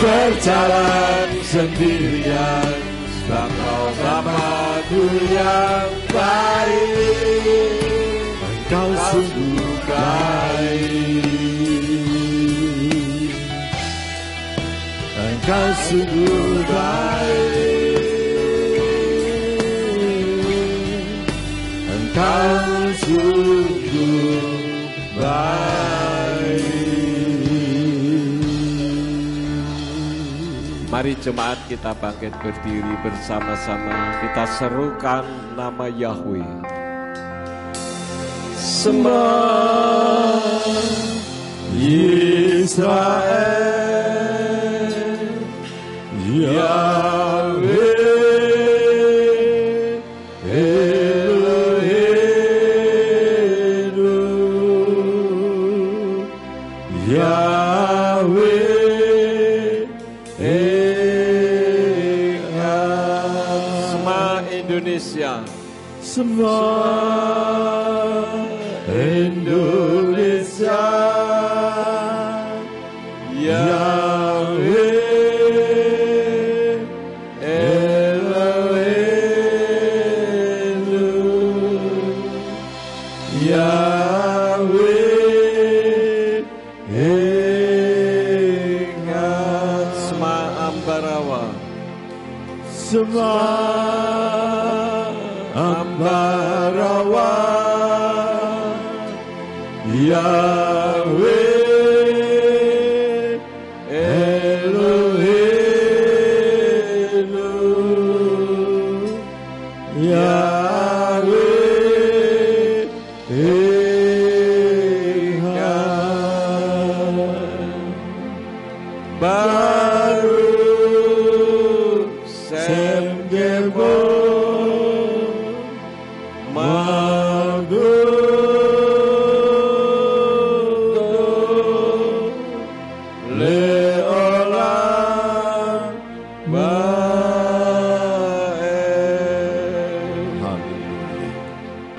berjalan sendirian, sebab Kau Bapa-Ku yang baik. Engkau sungguh baik, Engkau sungguh baik, Engkau sungguh baik. Mari jemaat kita bangkit berdiri bersama-sama, kita serukan nama Yahweh. Sembah Israel, Yahweh Eloheinu, Yahweh Eka. Semua Indonesia, semua Indonesia, Yahweh Eloheinu, Yahweh Eka. Semua Ambarawa, semua Ambarawa, Yahweh Eloheinu, Yahweh Eka. Baruch Shem Gevon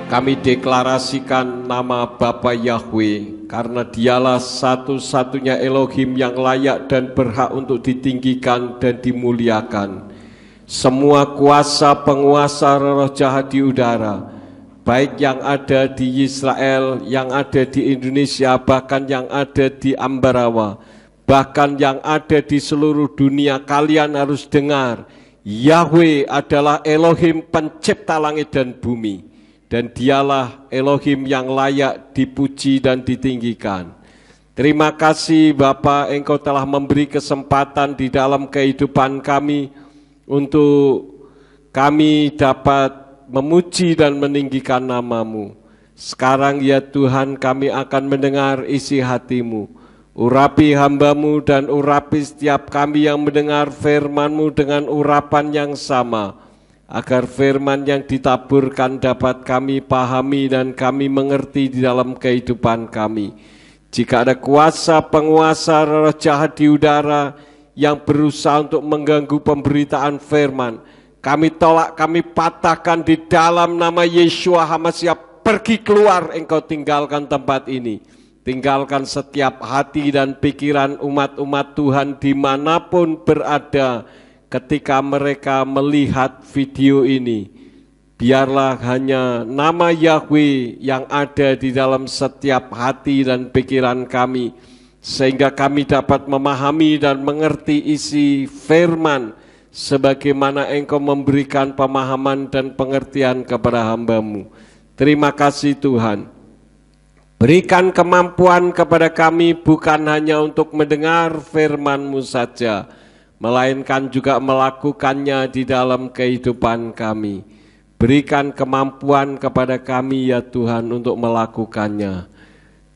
Kami deklarasikan nama Bapa Yahweh, karena dialah satu-satunya Elohim yang layak dan berhak untuk ditinggikan dan dimuliakan. Semua kuasa penguasa roh jahat di udara, baik yang ada di Israel, yang ada di Indonesia, bahkan yang ada di Ambarawa, bahkan yang ada di seluruh dunia, kalian harus dengar, Yahweh adalah Elohim pencipta langit dan bumi. Dan dialah Elohim yang layak dipuji dan ditinggikan. Terima kasih Bapa, Engkau telah memberi kesempatan di dalam kehidupan kami untuk kami dapat memuji dan meninggikan nama-Mu. Sekarang ya Tuhan, kami akan mendengar isi hati-Mu. Urapi hamba-Mu dan urapi setiap kami yang mendengar firman-Mu dengan urapan yang sama, agar firman yang ditaburkan dapat kami pahami dan kami mengerti di dalam kehidupan kami. Jika ada kuasa penguasa roh jahat di udara yang berusaha untuk mengganggu pemberitaan firman, kami tolak, kami patahkan di dalam nama Yeshua HaMashiach. Pergi keluar, engkau tinggalkan tempat ini. Tinggalkan setiap hati dan pikiran umat-umat Tuhan dimanapun berada. Ketika mereka melihat video ini, biarlah hanya nama Yahweh yang ada di dalam setiap hati dan pikiran kami, sehingga kami dapat memahami dan mengerti isi firman, sebagaimana Engkau memberikan pemahaman dan pengertian kepada hamba-Mu. Terima kasih Tuhan. Berikan kemampuan kepada kami bukan hanya untuk mendengar firman-Mu saja, melainkan juga melakukannya di dalam kehidupan kami. Berikan kemampuan kepada kami ya Tuhan untuk melakukannya.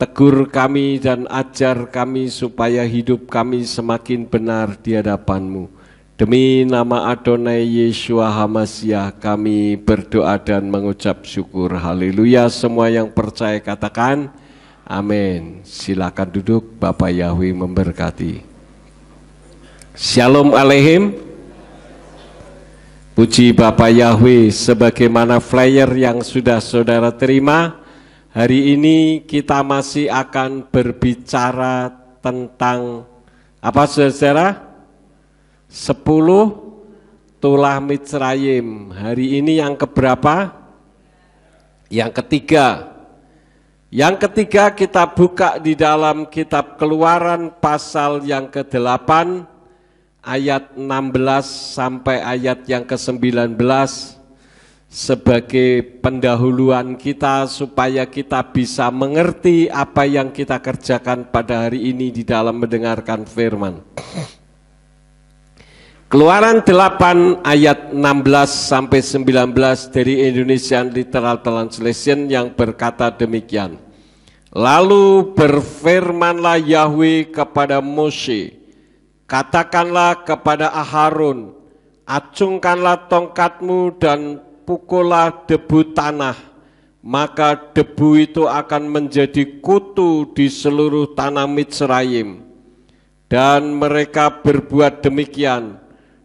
Tegur kami dan ajar kami supaya hidup kami semakin benar di hadapan-Mu. Demi nama Adonai Yeshua HaMashiach kami berdoa dan mengucap syukur. Haleluya. Semua yang percaya katakan amin. Silakan duduk, Bapak Yahweh memberkati. Shalom Aleihim. Puji Bapa Yahweh, sebagaimana flyer yang sudah saudara terima, hari ini kita masih akan berbicara tentang apa saudara? 10 tulah Mitsrayim. Hari ini yang keberapa? Yang ketiga. Yang ketiga kita buka di dalam kitab Keluaran pasal yang ke-8 ayat 16 sampai ayat yang ke-19 sebagai pendahuluan kita supaya kita bisa mengerti apa yang kita kerjakan pada hari ini di dalam mendengarkan firman. Keluaran 8 ayat 16 sampai 19 dari Indonesian Literal Translation yang berkata demikian. Lalu berfirmanlah Yahweh kepada Mose, katakanlah kepada Aharon, acungkanlah tongkatmu dan pukullah debu tanah, maka debu itu akan menjadi kutu di seluruh tanah Mitsrayim. Dan mereka berbuat demikian.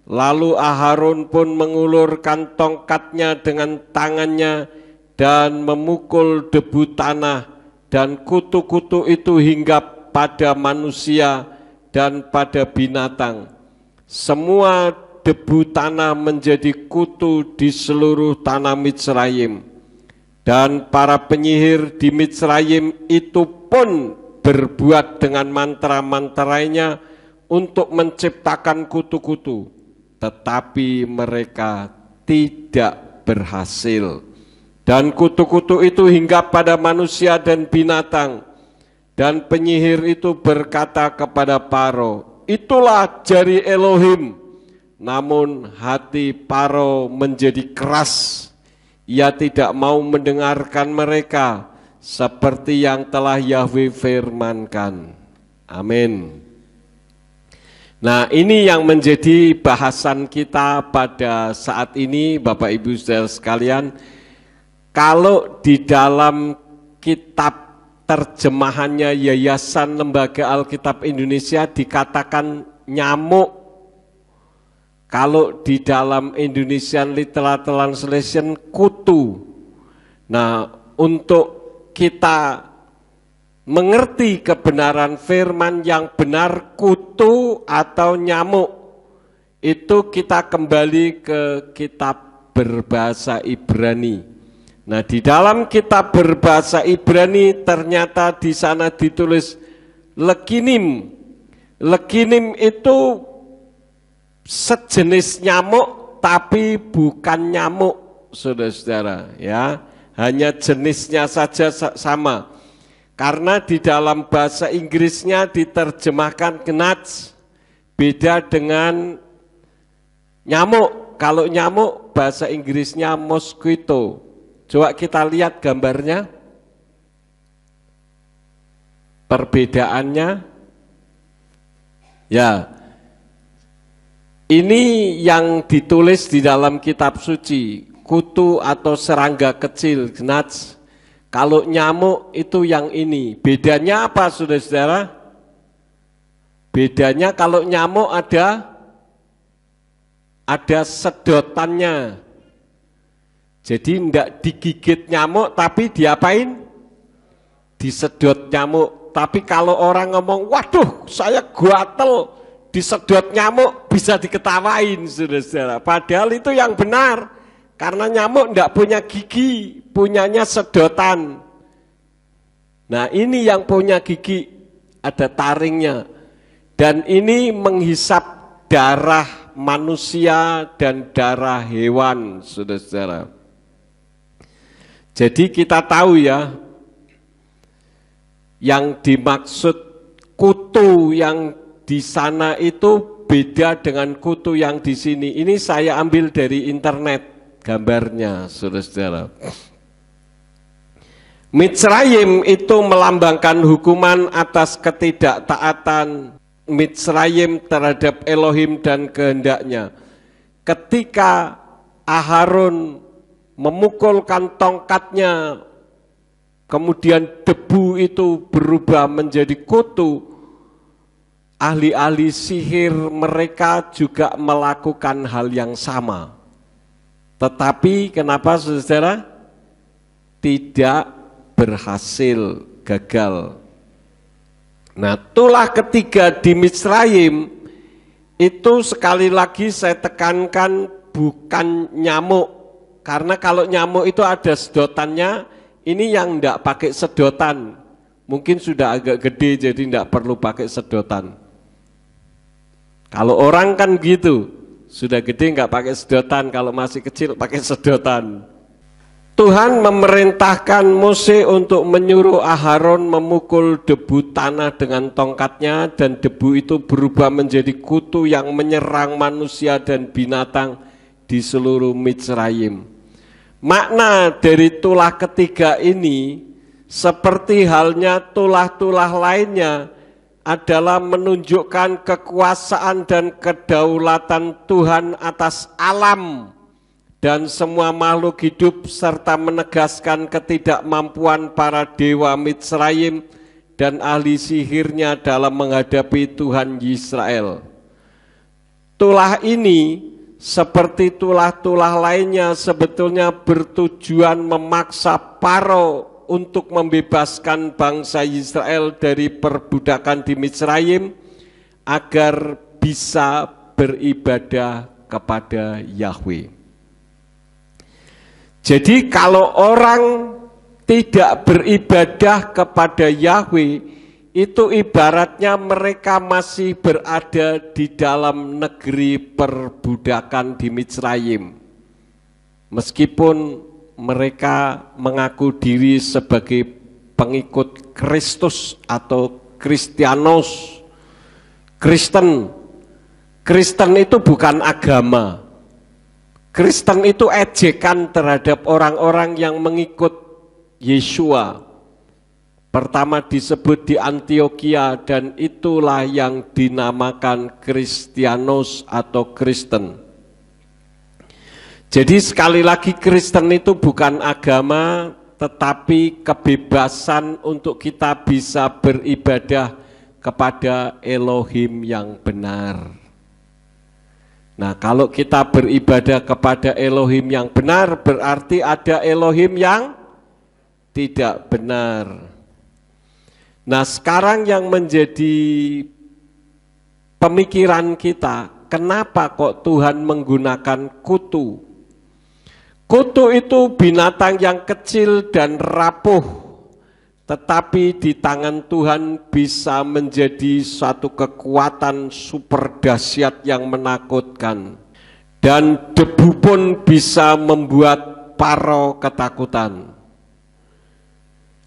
Lalu Aharon pun mengulurkan tongkatnya dengan tangannya dan memukul debu tanah dan kutu-kutu itu hinggap pada manusia dan pada binatang. Semua debu tanah menjadi kutu di seluruh tanah Mitsrayim. Dan para penyihir di Mitsrayim itu pun berbuat dengan mantra-mantranya untuk menciptakan kutu-kutu. Tetapi mereka tidak berhasil. Dan kutu-kutu itu hinggap pada manusia dan binatang. Dan penyihir itu berkata kepada Paro, itulah jari Elohim. Namun hati Paro menjadi keras. Ia tidak mau mendengarkan mereka seperti yang telah Yahweh firmankan. Amin. Nah, ini yang menjadi bahasan kita pada saat ini, Bapak Ibu Saudara sekalian. Kalau di dalam kitab terjemahannya Yayasan Lembaga Alkitab Indonesia dikatakan nyamuk, kalau di dalam Indonesian Literal Translation kutu. Nah, untuk kita mengerti kebenaran firman yang benar, kutu atau nyamuk, itu kita kembali ke kitab berbahasa Ibrani. Nah, di dalam kitab berbahasa Ibrani ternyata di sana ditulis lekinim. Lekinim itu sejenis nyamuk tapi bukan nyamuk, saudara-saudara, ya. Hanya jenisnya saja sama. Karena di dalam bahasa Inggrisnya diterjemahkan gnats, beda dengan nyamuk. Kalau nyamuk bahasa Inggrisnya mosquito. Coba kita lihat gambarnya. Perbedaannya. Ya. Ini yang ditulis di dalam kitab suci, kutu atau serangga kecil, gnats. Kalau nyamuk itu yang ini. Bedanya apa, saudara-saudara? Bedanya kalau nyamuk ada sedotannya. Jadi enggak digigit nyamuk tapi diapain? Disedot nyamuk. Tapi kalau orang ngomong, waduh saya gatel disedot nyamuk, bisa diketawain, saudara-saudara. Padahal itu yang benar. Karena nyamuk enggak punya gigi, punyanya sedotan. Nah, ini yang punya gigi, ada taringnya. Dan ini menghisap darah manusia dan darah hewan, saudara-saudara. Jadi kita tahu ya, yang dimaksud kutu yang di sana itu beda dengan kutu yang di sini. Ini saya ambil dari internet. Gambarnya, saudara-saudara. Mitsrayim itu melambangkan hukuman atas ketidaktaatan Mitsrayim terhadap Elohim dan kehendaknya. Ketika Aharon memukulkan tongkatnya, kemudian debu itu berubah menjadi kutu, ahli-ahli sihir mereka juga melakukan hal yang sama. Tetapi kenapa, saudara? Tidak berhasil, gagal. Nah, tulah ketiga di Mitsrayim Itu sekali lagi saya tekankan bukan nyamuk. Karena kalau nyamuk itu ada sedotannya, ini yang enggak pakai sedotan. Mungkin sudah agak gede jadi enggak perlu pakai sedotan. Kalau orang kan gitu, sudah gede enggak pakai sedotan, kalau masih kecil pakai sedotan. Tuhan memerintahkan Mose untuk menyuruh Aharon memukul debu tanah dengan tongkatnya, dan debu itu berubah menjadi kutu yang menyerang manusia dan binatang di seluruh Mitsrayim. Makna dari tulah ketiga ini seperti halnya tulah-tulah lainnya adalah menunjukkan kekuasaan dan kedaulatan Tuhan atas alam dan semua makhluk hidup, serta menegaskan ketidakmampuan para dewa Mitsrayim dan ahli sihirnya dalam menghadapi Tuhan Israel. Tulah ini seperti tulah-tulah lainnya sebetulnya bertujuan memaksa Faro untuk membebaskan bangsa Israel dari perbudakan di Mitsrayim agar bisa beribadah kepada Yahweh. Jadi kalau orang tidak beribadah kepada Yahweh, itu ibaratnya mereka masih berada di dalam negeri perbudakan di Mitsrayim. Meskipun mereka mengaku diri sebagai pengikut Kristus atau Kristianos, Kristen. Kristen itu bukan agama. Kristen itu ejekan terhadap orang-orang yang mengikut Yesua. Pertama disebut di Antioquia, dan itulah yang dinamakan Kristianos atau Kristen. Jadi sekali lagi Kristen itu bukan agama, tetapi kebebasan untuk kita bisa beribadah kepada Elohim yang benar. Nah, kalau kita beribadah kepada Elohim yang benar, berarti ada Elohim yang tidak benar. Nah, sekarang yang menjadi pemikiran kita, kenapa kok Tuhan menggunakan kutu? Kutu itu binatang yang kecil dan rapuh, tetapi di tangan Tuhan bisa menjadi suatu kekuatan super dahsyat yang menakutkan. Dan debu pun bisa membuat Faro ketakutan.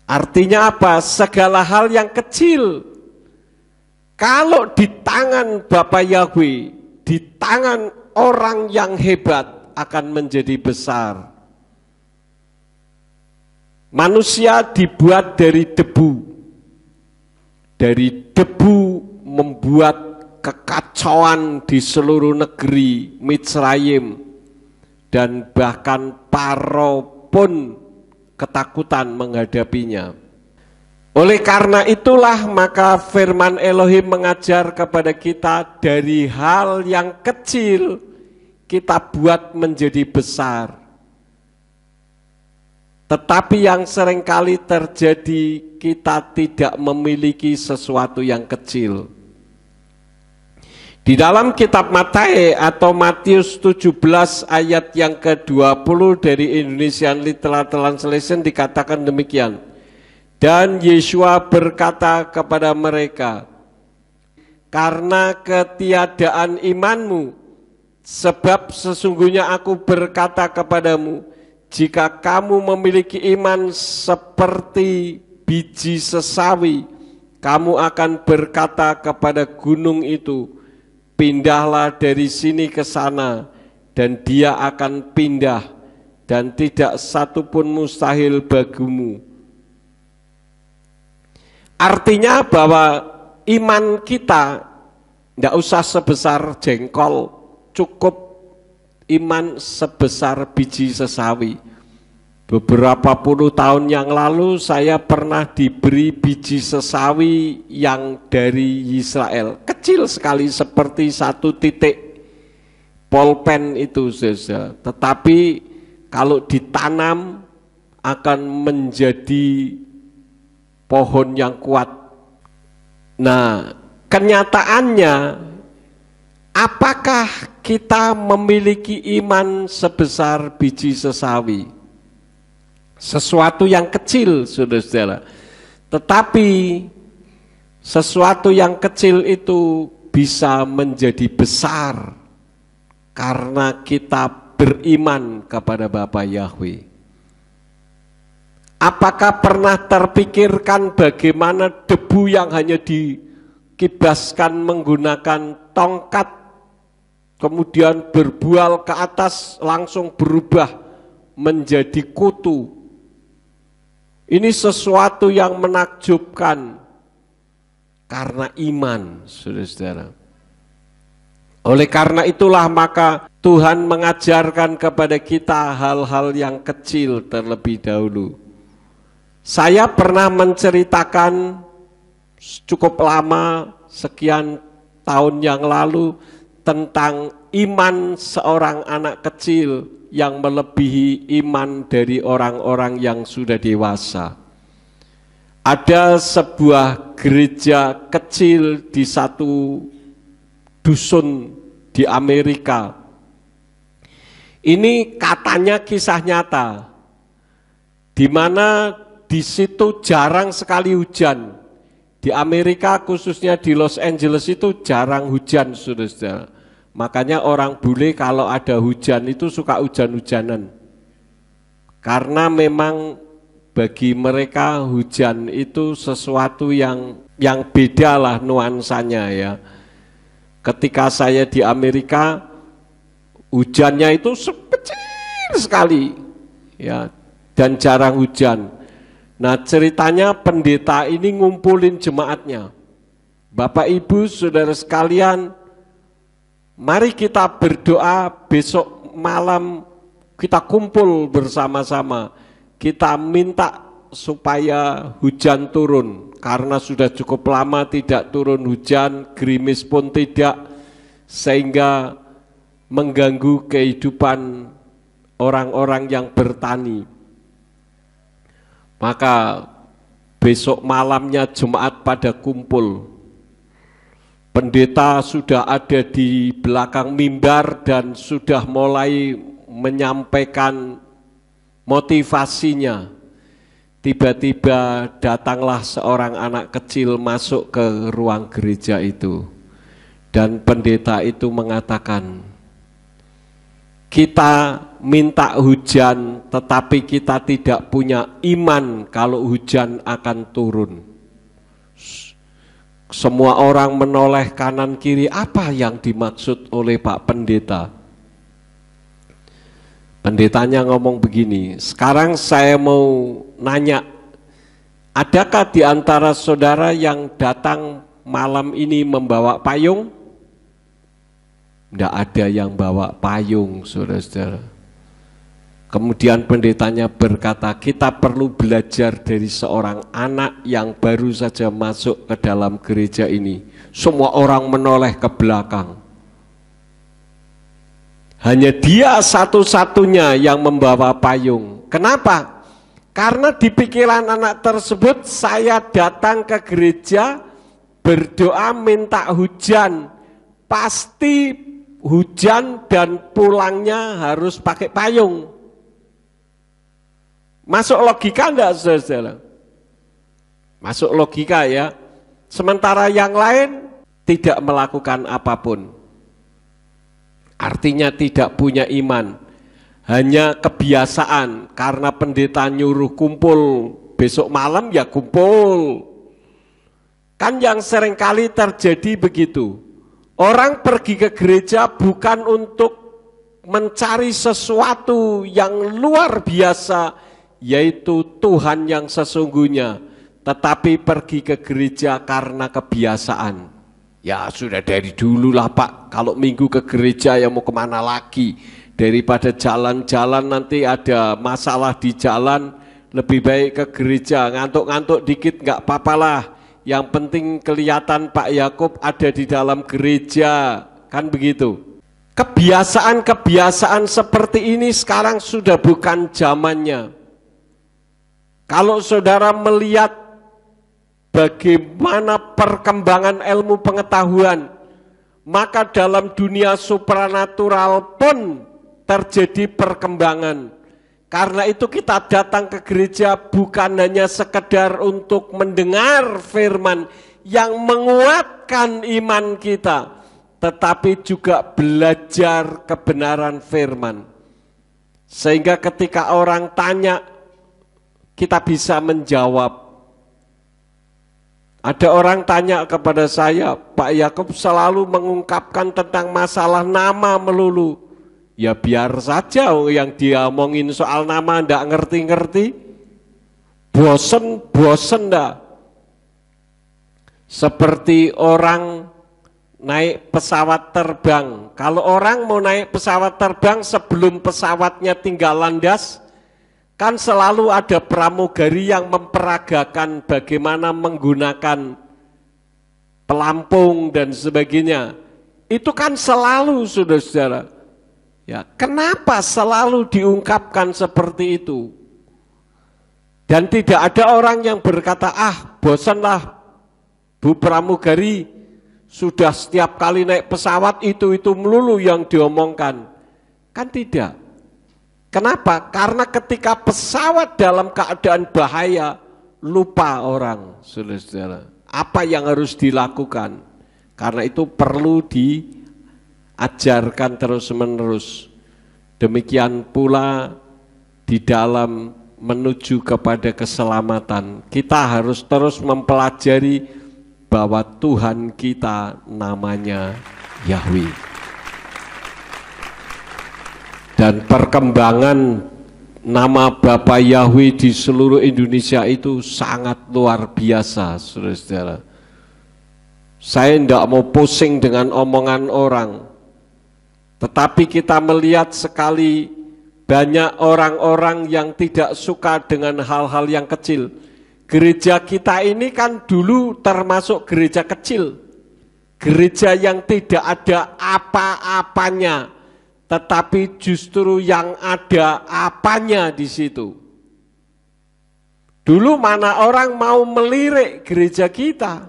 Artinya apa? Segala hal yang kecil, kalau di tangan Bapa Yahweh, di tangan orang yang hebat, akan menjadi besar. Manusia dibuat dari debu. Dari debu membuat kekacauan di seluruh negeri Mitsrayim, dan bahkan Faro pun ketakutan menghadapinya. Oleh karena itulah maka firman Elohim mengajar kepada kita, dari hal yang kecil kita buat menjadi besar. Tetapi yang seringkali terjadi, kita tidak memiliki sesuatu yang kecil. Di dalam kitab Matius atau Matius 17 ayat yang ke-20 dari Indonesian Literal Translation dikatakan demikian. Dan Yesua berkata kepada mereka, karena ketiadaan imanmu, sebab sesungguhnya aku berkata kepadamu, jika kamu memiliki iman seperti biji sesawi, kamu akan berkata kepada gunung itu, pindahlah dari sini ke sana, dan dia akan pindah, dan tidak satu pun mustahil bagimu. Artinya bahwa iman kita tidak usah sebesar jengkol, cukup iman sebesar biji sesawi. Beberapa puluh tahun yang lalu saya pernah diberi biji sesawi yang dari Israel. Kecil sekali seperti satu titik polpen itu saja. Tetapi kalau ditanam akan menjadi pohon yang kuat. Nah, kenyataannya Apakah kita memiliki iman sebesar biji sesawi? Sesuatu yang kecil, saudara-saudara. Tetapi sesuatu yang kecil itu bisa menjadi besar karena kita beriman kepada Bapa Yahweh. Apakah pernah terpikirkan bagaimana debu yang hanya dikibaskan menggunakan tongkat, kemudian berbual ke atas langsung berubah menjadi kutu? Ini sesuatu yang menakjubkan karena iman, saudara-saudara. Oleh karena itulah maka Tuhan mengajarkan kepada kita hal-hal yang kecil terlebih dahulu. Saya pernah menceritakan cukup lama, sekian tahun yang lalu, tentang iman seorang anak kecil yang melebihi iman dari orang-orang yang sudah dewasa. Ada sebuah gereja kecil di satu dusun di Amerika. Ini katanya kisah nyata, di mana di situ jarang sekali hujan. Di Amerika khususnya di Los Angeles itu jarang hujan, saudara-saudara. Makanya orang bule kalau ada hujan itu suka hujan-hujanan. Karena memang bagi mereka hujan itu sesuatu yang beda lah nuansanya ya. Ketika saya di Amerika, hujannya itu kecil sekali ya, dan jarang hujan. Nah, ceritanya pendeta ini ngumpulin jemaatnya. Bapak Ibu saudara sekalian, mari kita berdoa besok malam, kita kumpul bersama-sama. Kita minta supaya hujan turun, karena sudah cukup lama tidak turun hujan, gerimis pun tidak, sehingga mengganggu kehidupan orang-orang yang bertani. Maka besok malamnya jemaat pada kumpul. Pendeta sudah ada di belakang mimbar dan sudah mulai menyampaikan motivasinya. Tiba-tiba datanglah seorang anak kecil masuk ke ruang gereja itu. Dan pendeta itu mengatakan, kita minta hujan, tetapi kita tidak punya iman kalau hujan akan turun. Semua orang menoleh kanan kiri, apa yang dimaksud oleh Pak Pendeta? Pendetanya ngomong begini, sekarang saya mau nanya, adakah di antara saudara yang datang malam ini membawa payung? Tidak ada yang bawa payung, saudara-saudara. Kemudian pendetanya berkata, kita perlu belajar dari seorang anak yang baru saja masuk ke dalam gereja ini. Semua orang menoleh ke belakang. Hanya dia satu-satunya yang membawa payung. Kenapa? Karena di pikiran anak tersebut, saya datang ke gereja berdoa minta hujan. Pasti hujan dan pulangnya harus pakai payung. Masuk logika enggak, saudara-saudara? Masuk logika ya. Sementara yang lain tidak melakukan apapun. Artinya tidak punya iman. Hanya kebiasaan, karena pendeta nyuruh kumpul besok malam ya kumpul. Kan yang seringkali terjadi begitu. Orang pergi ke gereja bukan untuk mencari sesuatu yang luar biasa, yaitu Tuhan yang sesungguhnya, tetapi pergi ke gereja karena kebiasaan. Ya sudah dari dulu lah Pak, kalau minggu ke gereja ya mau kemana lagi, daripada jalan-jalan nanti ada masalah di jalan, lebih baik ke gereja, ngantuk-ngantuk dikit nggak apa-apa lah. Yang penting kelihatan Pak Yakub ada di dalam gereja, kan begitu. Kebiasaan-kebiasaan seperti ini sekarang sudah bukan zamannya. Kalau saudara melihat bagaimana perkembangan ilmu pengetahuan, maka dalam dunia supranatural pun terjadi perkembangan. Karena itu kita datang ke gereja bukan hanya sekedar untuk mendengar firman yang menguatkan iman kita, tetapi juga belajar kebenaran firman. Sehingga ketika orang tanya, kita bisa menjawab. Ada orang tanya kepada saya, Pak Yakub selalu mengungkapkan tentang masalah nama melulu. Ya biar saja yang dia omongin soal nama ndak ngerti-ngerti. Bosen ndak. Seperti orang naik pesawat terbang. Kalau orang mau naik pesawat terbang sebelum pesawatnya tinggal landas, kan selalu ada pramugari yang memperagakan bagaimana menggunakan pelampung dan sebagainya. Itu kan selalu, saudara-saudara. Ya, kenapa selalu diungkapkan seperti itu? Dan tidak ada orang yang berkata, bosanlah Bu pramugari, sudah setiap kali naik pesawat itu melulu yang diomongkan. Kan tidak. Kenapa? Karena ketika pesawat dalam keadaan bahaya, lupa orang, saudara-saudara. Apa yang harus dilakukan? Karena itu perlu diajarkan terus-menerus. Demikian pula di dalam menuju kepada keselamatan. Kita harus terus mempelajari bahwa Tuhan kita namanya Yahweh. Dan perkembangan nama Bapa Yahweh di seluruh Indonesia itu sangat luar biasa, saudara-saudara. Saya tidak mau pusing dengan omongan orang, tetapi kita melihat sekali banyak orang-orang yang tidak suka dengan hal-hal yang kecil. Gereja kita ini kan dulu termasuk gereja kecil, gereja yang tidak ada apa-apanya, tetapi justru yang ada apanya di situ. Dulu mana orang mau melirik gereja kita?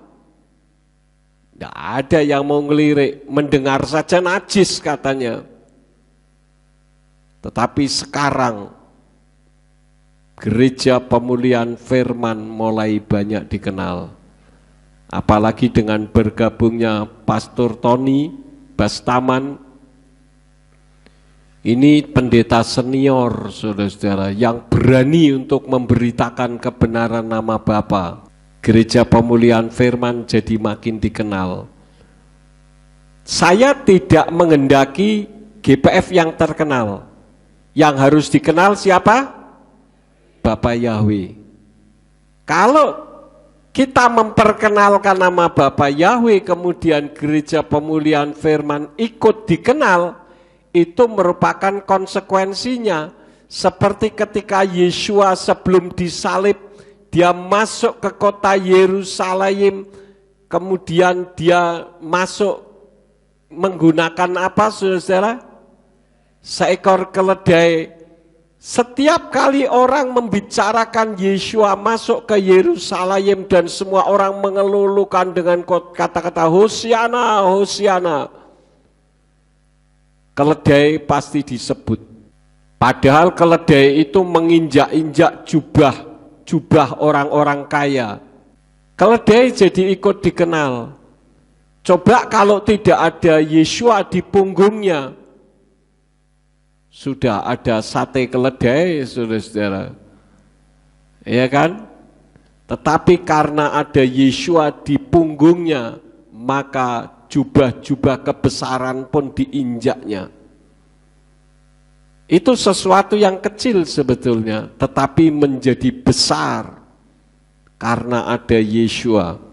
Tidak ada yang mau ngelirik, mendengar saja najis katanya. Tetapi sekarang gereja pemulihan firman mulai banyak dikenal. Apalagi dengan bergabungnya Pastor Tony Bastaman. Ini pendeta senior, saudara-saudara, yang berani untuk memberitakan kebenaran nama Bapa. Gereja pemulihan firman jadi makin dikenal. Saya tidak menghendaki GPF yang terkenal. Yang harus dikenal siapa? Bapa Yahweh. Kalau kita memperkenalkan nama Bapa Yahweh, kemudian gereja pemulihan firman ikut dikenal, itu merupakan konsekuensinya. Seperti ketika Yesua sebelum disalib, dia masuk ke kota Yerusalem, kemudian dia masuk menggunakan apa, saudara? Seekor keledai. Setiap kali orang membicarakan Yesua masuk ke Yerusalem dan semua orang mengelulukan dengan kata-kata Hosiana, Hosiana, keledai pasti disebut. Padahal keledai itu menginjak-injak jubah orang-orang kaya. Keledai jadi ikut dikenal. Coba kalau tidak ada Yesua di punggungnya, sudah ada sate keledai, saudara-saudara. Ya kan? Tetapi karena ada Yesua di punggungnya, maka jubah-jubah kebesaran pun diinjaknya. Itu sesuatu yang kecil sebetulnya, tetapi menjadi besar karena ada Yesua.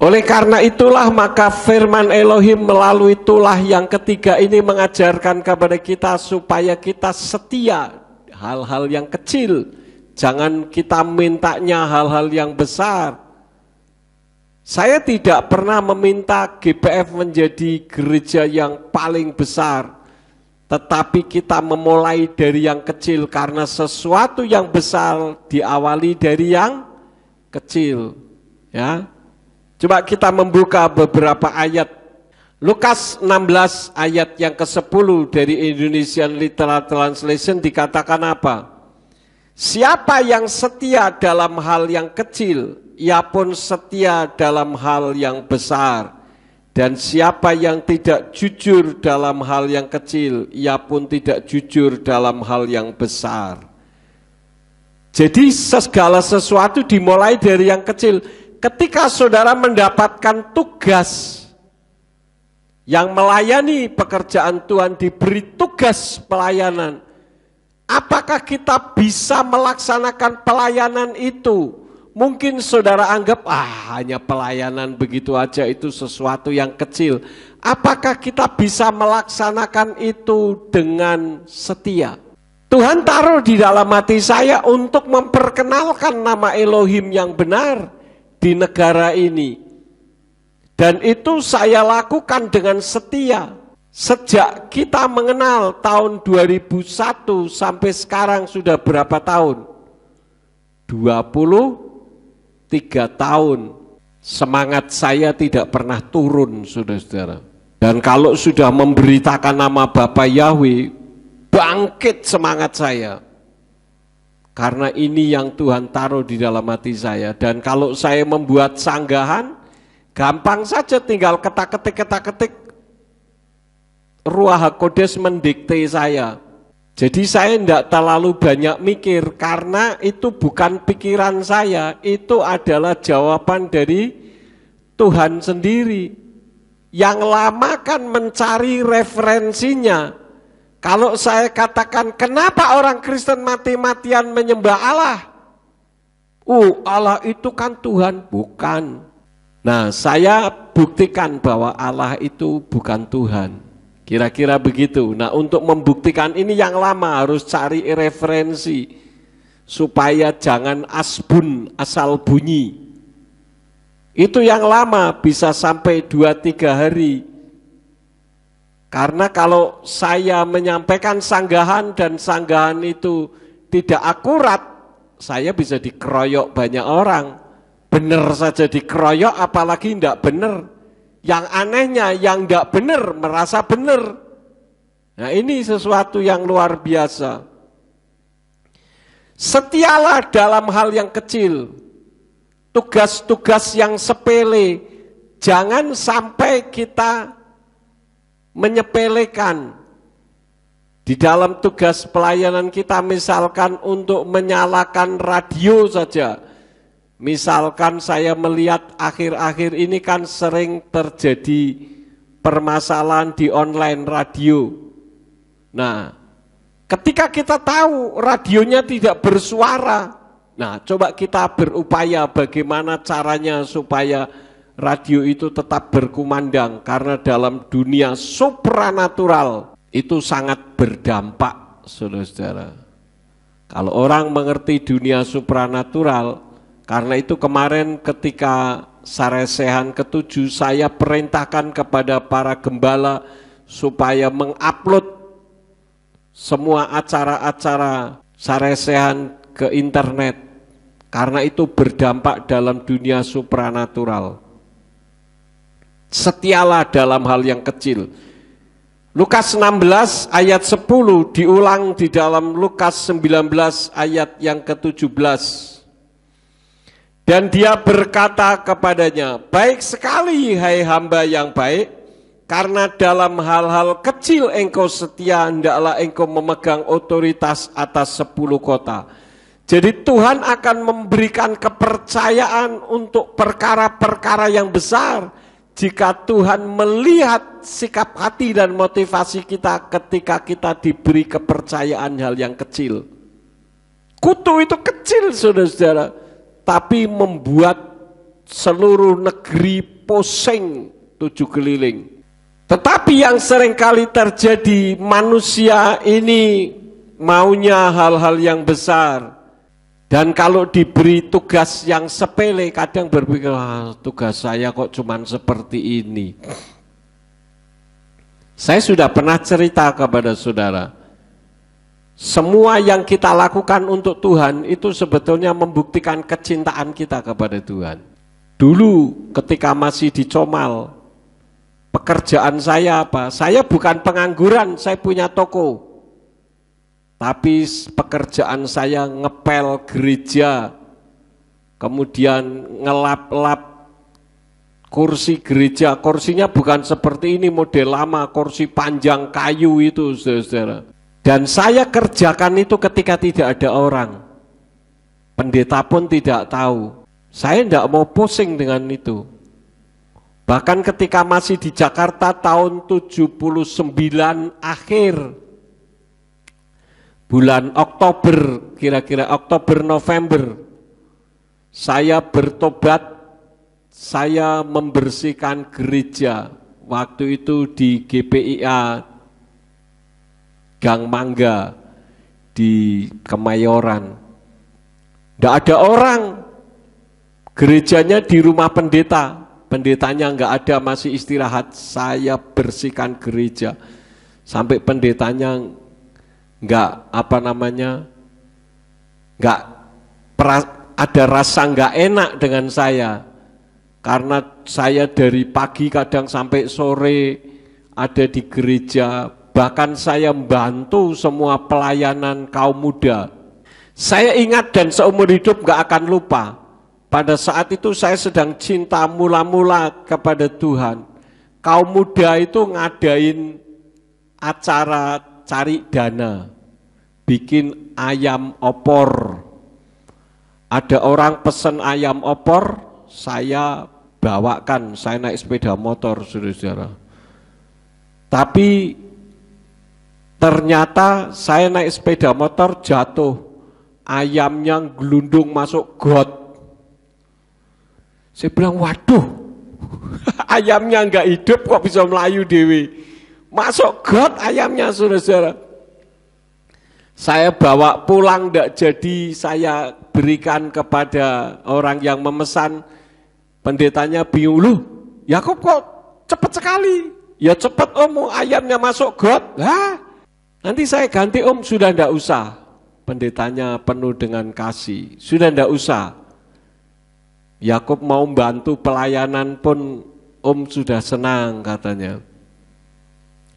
Oleh karena itulah maka firman Elohim melalui tulah yang ketiga ini mengajarkan kepada kita supaya kita setia hal-hal yang kecil. Jangan kita mintanya hal-hal yang besar. Saya tidak pernah meminta GPF menjadi gereja yang paling besar. Tetapi kita memulai dari yang kecil karena sesuatu yang besar diawali dari yang kecil. Ya, coba kita membuka beberapa ayat. Lukas 16 ayat yang ke-10 dari Indonesian Literal Translation dikatakan apa? Siapa yang setia dalam hal yang kecil, ia pun setia dalam hal yang besar. Dan siapa yang tidak jujur dalam hal yang kecil, ia pun tidak jujur dalam hal yang besar. Jadi segala sesuatu dimulai dari yang kecil. Ketika saudara mendapatkan tugas yang melayani pekerjaan Tuhan, diberi tugas pelayanan, apakah kita bisa melaksanakan pelayanan itu? Mungkin saudara anggap, hanya pelayanan begitu aja, itu sesuatu yang kecil. Apakah kita bisa melaksanakan itu dengan setia? Tuhan taruh di dalam hati saya untuk memperkenalkan nama Elohim yang benar di negara ini. Dan itu saya lakukan dengan setia. Sejak kita mengenal tahun 2001 sampai sekarang sudah berapa tahun? 23 tahun. Semangat saya tidak pernah turun, saudara-saudara. Dan kalau sudah memberitakan nama Bapa Yahweh, bangkit semangat saya. Karena ini yang Tuhan taruh di dalam hati saya. Dan kalau saya membuat sanggahan, gampang saja, tinggal ketak-ketik. Ruah HaKodes mendikte saya. Jadi saya tidak terlalu banyak mikir, karena itu bukan pikiran saya, itu adalah jawaban dari Tuhan sendiri. Yang lama kan mencari referensinya. Kalau saya katakan, kenapa orang Kristen mati-matian menyembah Allah? Allah itu kan Tuhan. Bukan. Nah, saya buktikan bahwa Allah itu bukan Tuhan. Kira-kira begitu. Nah, untuk membuktikan ini yang lama harus cari referensi. Supaya jangan asbun, asal bunyi. Itu yang lama, bisa sampai 2-3 hari. Karena kalau saya menyampaikan sanggahan dan sanggahan itu tidak akurat, saya bisa dikeroyok banyak orang. Benar saja dikeroyok, apalagi tidak benar. Yang anehnya yang tidak benar merasa benar. Nah, ini sesuatu yang luar biasa. Setialah dalam hal yang kecil. Tugas-tugas yang sepele. Jangan sampai kita menyepelekan. Di dalam tugas pelayanan kita, misalkan untuk menyalakan radio saja. Misalkan saya melihat akhir-akhir ini kan sering terjadi permasalahan di online radio. Nah, ketika kita tahu radionya tidak bersuara, nah coba kita berupaya bagaimana caranya supaya radio itu tetap berkumandang. Karena dalam dunia supranatural itu sangat berdampak, saudara-saudara. Kalau orang mengerti dunia supranatural, karena itu kemarin ketika saresehan ke-7 saya perintahkan kepada para gembala supaya mengupload semua acara-acara saresehan ke internet. Karena itu berdampak dalam dunia supranatural. Setialah dalam hal yang kecil. Lukas 16 ayat 10 diulang di dalam Lukas 19 ayat yang ke-17. Dan dia berkata kepadanya, baik sekali hai hamba yang baik, karena dalam hal-hal kecil engkau setia, hendaklah engkau memegang otoritas atas 10 kota. Jadi Tuhan akan memberikan kepercayaan untuk perkara-perkara yang besar, jika Tuhan melihat sikap hati dan motivasi kita ketika kita diberi kepercayaan hal yang kecil. Kutu itu kecil, saudara-saudara, tapi membuat seluruh negeri pusing 7 keliling. Tetapi yang seringkali terjadi, manusia ini maunya hal-hal yang besar. Dan kalau diberi tugas yang sepele, kadang berpikir, tugas saya kok cuman seperti ini. Saya sudah pernah cerita kepada saudara, semua yang kita lakukan untuk Tuhan itu sebetulnya membuktikan kecintaan kita kepada Tuhan. Dulu ketika masih di Comal, Pekerjaan saya apa? Saya bukan pengangguran, saya punya toko. Tapi pekerjaan saya ngepel gereja, kemudian ngelap-lap kursi gereja. Kursinya bukan seperti ini, model lama, kursi panjang kayu itu, saudara-saudara. Dan saya kerjakan itu ketika tidak ada orang. Pendeta pun tidak tahu. Saya tidak mau pusing dengan itu. Bahkan ketika masih di Jakarta tahun 79 akhir, bulan Oktober, kira-kira Oktober November, saya bertobat, saya membersihkan gereja. Waktu itu di GPIA Gang Mangga di Kemayoran. Tidak ada orang, gerejanya di rumah pendeta. Pendetanya nggak ada, masih istirahat. Saya bersihkan gereja sampai pendetanya nggak nggak ada rasa nggak enak dengan saya, karena saya dari pagi kadang sampai sore ada di gereja. Bahkan saya membantu semua pelayanan kaum muda. Saya ingat dan seumur hidup nggak akan lupa. Pada saat itu saya sedang cinta mula-mula kepada Tuhan. Kaum muda itu ngadain acara cari dana, bikin ayam opor. Ada orang pesen ayam opor, saya bawakan, saya naik sepeda motor, saudara-saudara. Tapi ternyata saya naik sepeda motor jatuh, ayamnya gelundung masuk got. Saya bilang, waduh, ayamnya nggak hidup kok bisa melayu dewi. Masuk got ayamnya, saudara-saudara. Saya bawa pulang tidak jadi, saya berikan kepada orang yang memesan. Pendetanya bingung, loh, Yakub kok cepat sekali? Ya cepat om, ayamnya masuk got. Hah? Nanti saya ganti om, sudah tidak usah. Pendetanya penuh dengan kasih, sudah tidak usah. Yakub mau bantu pelayanan pun om sudah senang katanya.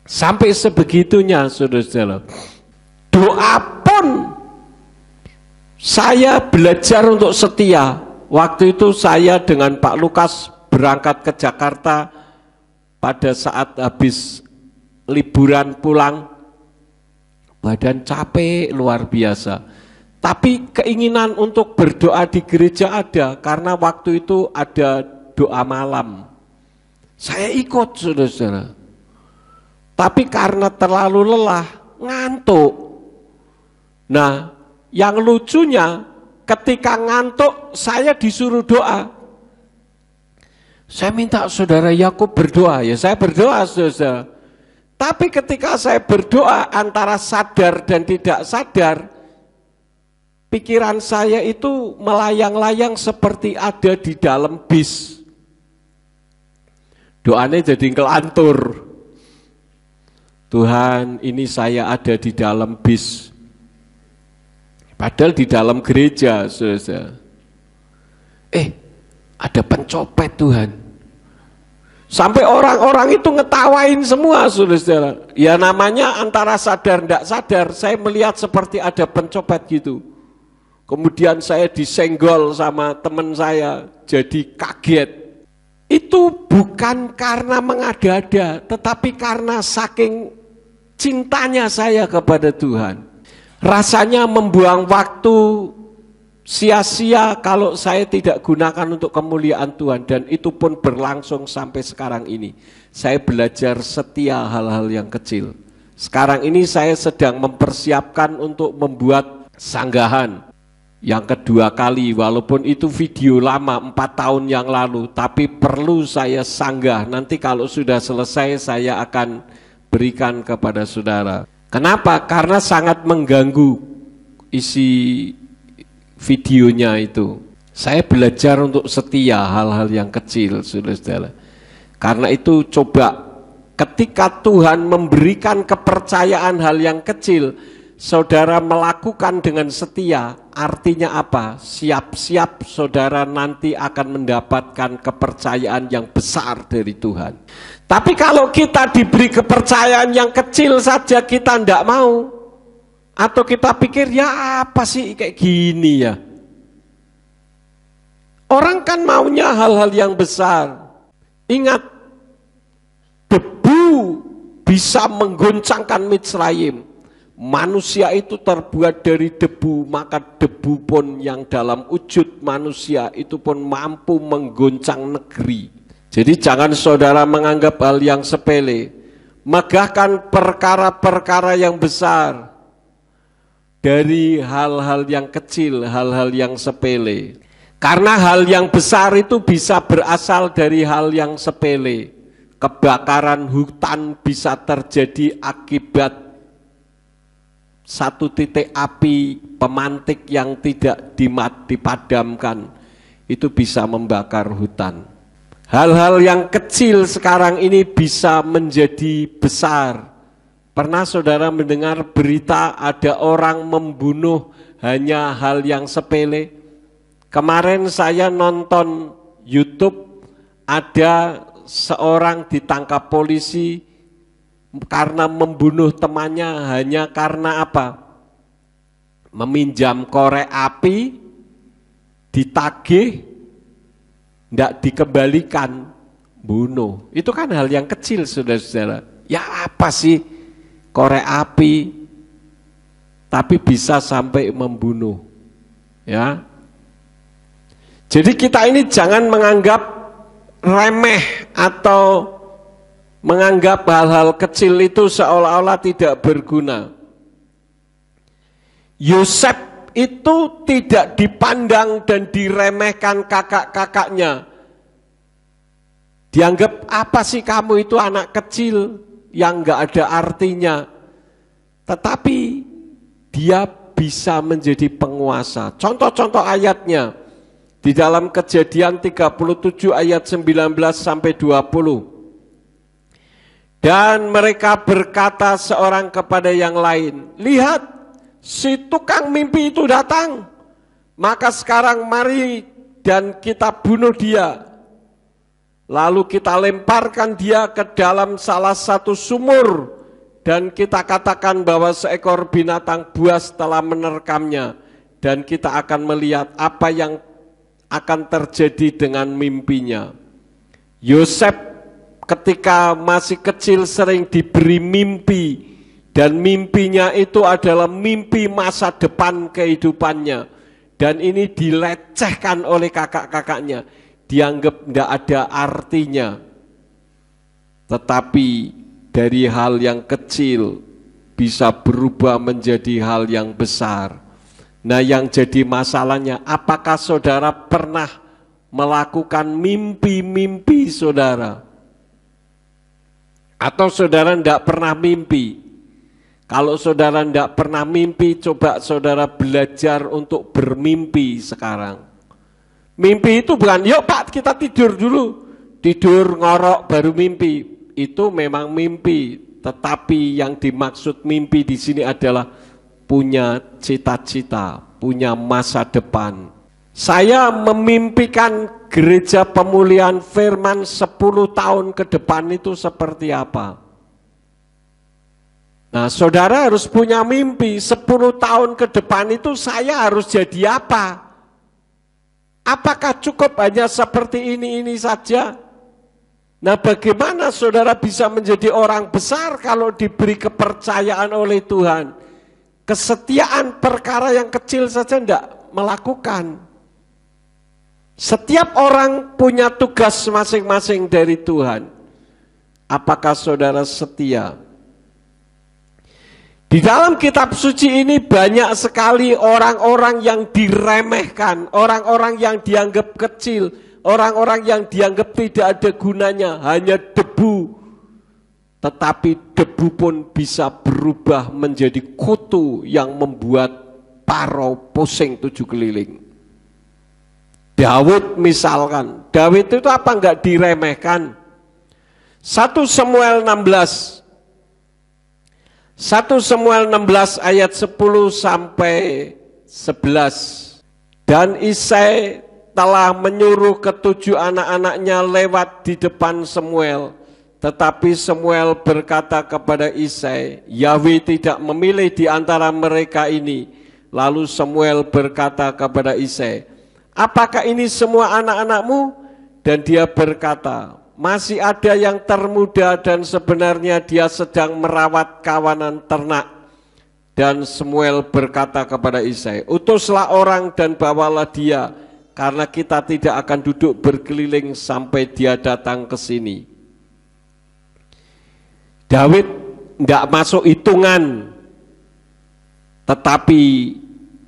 Sampai sebegitunya, saudara-saudara. Doa pun saya belajar untuk setia. Waktu itu saya dengan Pak Lukas berangkat ke Jakarta pada saat habis liburan pulang. Badan capek luar biasa. Tapi keinginan untuk berdoa di gereja ada, karena waktu itu ada doa malam. Saya ikut, saudara-saudara. Tapi karena terlalu lelah, ngantuk. Nah, yang lucunya ketika ngantuk saya disuruh doa. Saya minta saudara Yakub berdoa, ya saya berdoa, saudara. Tapi ketika saya berdoa antara sadar dan tidak sadar, pikiran saya itu melayang-layang seperti ada di dalam bis. Doanya jadi ngelantur. Tuhan, ini saya ada di dalam bis. Padahal di dalam gereja, saudara. Ada pencopet Tuhan. Sampai orang-orang itu ngetawain semua, saudara. Ya namanya antara sadar tidak sadar, saya melihat seperti ada pencopet gitu. Kemudian saya disenggol sama teman saya, jadi kaget. Itu bukan karena mengada-ada, tetapi karena saking cintanya saya kepada Tuhan. Rasanya membuang waktu sia-sia kalau saya tidak gunakan untuk kemuliaan Tuhan. Dan itu pun berlangsung sampai sekarang ini. Saya belajar setia hal-hal yang kecil. Sekarang ini saya sedang mempersiapkan untuk membuat sanggahan yang kedua kali, walaupun itu video lama 4 tahun yang lalu, tapi perlu saya sanggah. Nanti kalau sudah selesai saya akan berikan kepada saudara. Kenapa? Karena sangat mengganggu isi videonya itu. Saya belajar untuk setia hal-hal yang kecil, saudara-saudara. Karena itu coba ketika Tuhan memberikan kepercayaan hal yang kecil, saudara melakukan dengan setia, artinya apa? Siap-siap saudara nanti akan mendapatkan kepercayaan yang besar dari Tuhan. Tapi kalau kita diberi kepercayaan yang kecil saja kita tidak mau, atau kita pikir ya apa sih kayak gini ya. Orang kan maunya hal-hal yang besar. Ingat, debu bisa menggoncangkan Mitsraim. Manusia itu terbuat dari debu, maka debu pun yang dalam wujud manusia itu pun mampu menggoncang negeri. Jadi jangan saudara menganggap hal yang sepele, megahkan perkara-perkara yang besar dari hal-hal yang kecil, hal-hal yang sepele. Karena hal yang besar itu bisa berasal dari hal yang sepele. Kebakaran hutan bisa terjadi akibat satu titik api pemantik yang tidak dipadamkan, itu bisa membakar hutan. Hal-hal yang kecil sekarang ini bisa menjadi besar. Pernah saudara mendengar berita ada orang membunuh hanya hal yang sepele? Kemarin saya nonton YouTube, ada seorang ditangkap polisi karena membunuh temannya hanya karena apa? Meminjam korek api, ditagih, tidak dikembalikan, bunuh. Itu kan hal yang kecil, saudara-saudara. Ya apa sih korek api, tapi bisa sampai membunuh. Ya. Jadi kita ini jangan menganggap remeh atau menganggap hal-hal kecil itu seolah-olah tidak berguna. Yosef itu tidak dipandang dan diremehkan kakak-kakaknya. Dianggap apa sih kamu itu anak kecil yang enggak ada artinya. Tetapi dia bisa menjadi penguasa. Contoh-contoh ayatnya di dalam Kejadian 37 ayat 19 sampai 20. Dan mereka berkata seorang kepada yang lain, lihat, si tukang mimpi itu datang. Maka sekarang mari dan kita bunuh dia. Lalu kita lemparkan dia ke dalam salah satu sumur. Dan kita katakan bahwa seekor binatang buas telah menerkamnya. Dan kita akan melihat apa yang akan terjadi dengan mimpinya. Yosef ketika masih kecil sering diberi mimpi, dan mimpinya itu adalah mimpi masa depan kehidupannya, dan ini dilecehkan oleh kakak-kakaknya, dianggap tidak ada artinya. Tetapi dari hal yang kecil bisa berubah menjadi hal yang besar. Nah, yang jadi masalahnya, apakah saudara pernah melakukan mimpi-mimpi saudara? Atau saudara tidak pernah mimpi? Kalau saudara tidak pernah mimpi, coba saudara belajar untuk bermimpi sekarang. Mimpi itu bukan, yuk Pak kita tidur dulu. Tidur ngorok baru mimpi. Itu memang mimpi. Tetapi yang dimaksud mimpi di sini adalah punya cita-cita, punya masa depan. Saya memimpikan gereja pemulihan firman 10 tahun ke depan itu seperti apa. Nah, saudara harus punya mimpi 10 tahun ke depan itu saya harus jadi apa? Apakah cukup hanya seperti ini saja? Nah, bagaimana saudara bisa menjadi orang besar kalau diberi kepercayaan oleh Tuhan? Kesetiaan perkara yang kecil saja tidak melakukan. Setiap orang punya tugas masing-masing dari Tuhan. Apakah saudara setia? Di dalam kitab suci ini banyak sekali orang-orang yang diremehkan, orang-orang yang dianggap kecil, orang-orang yang dianggap tidak ada gunanya, hanya debu. Tetapi debu pun bisa berubah menjadi kutu yang membuat parau pusing 7 keliling. Daud misalkan, Daud itu apa enggak diremehkan? 1 Samuel 16. 1 Samuel 16 ayat 10 sampai 11. Dan Isai telah menyuruh ketujuh anak-anaknya lewat di depan Samuel. Tetapi Samuel berkata kepada Isai, Yahweh tidak memilih di antara mereka ini. Lalu Samuel berkata kepada Isai, apakah ini semua anak-anakmu? Dan dia berkata, masih ada yang termuda dan sebenarnya dia sedang merawat kawanan ternak. Dan Samuel berkata kepada Isai, utuslah orang dan bawalah dia, karena kita tidak akan duduk berkeliling sampai dia datang ke sini. Daud tidak masuk hitungan, tetapi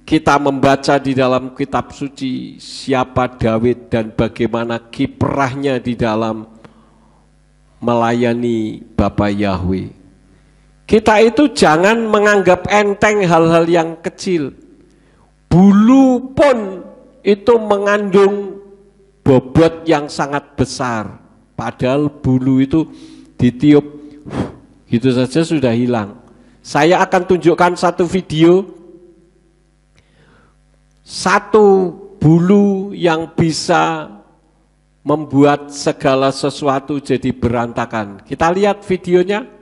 kita membaca di dalam kitab suci siapa Daud dan bagaimana kiprahnya di dalam melayani Bapa Yahweh. Kita itu jangan menganggap enteng hal-hal yang kecil. Bulu pun itu mengandung bobot yang sangat besar. Padahal bulu itu ditiup, gitu saja sudah hilang. Saya akan tunjukkan satu video. Satu bulu yang bisa membuat segala sesuatu jadi berantakan. Kita lihat videonya.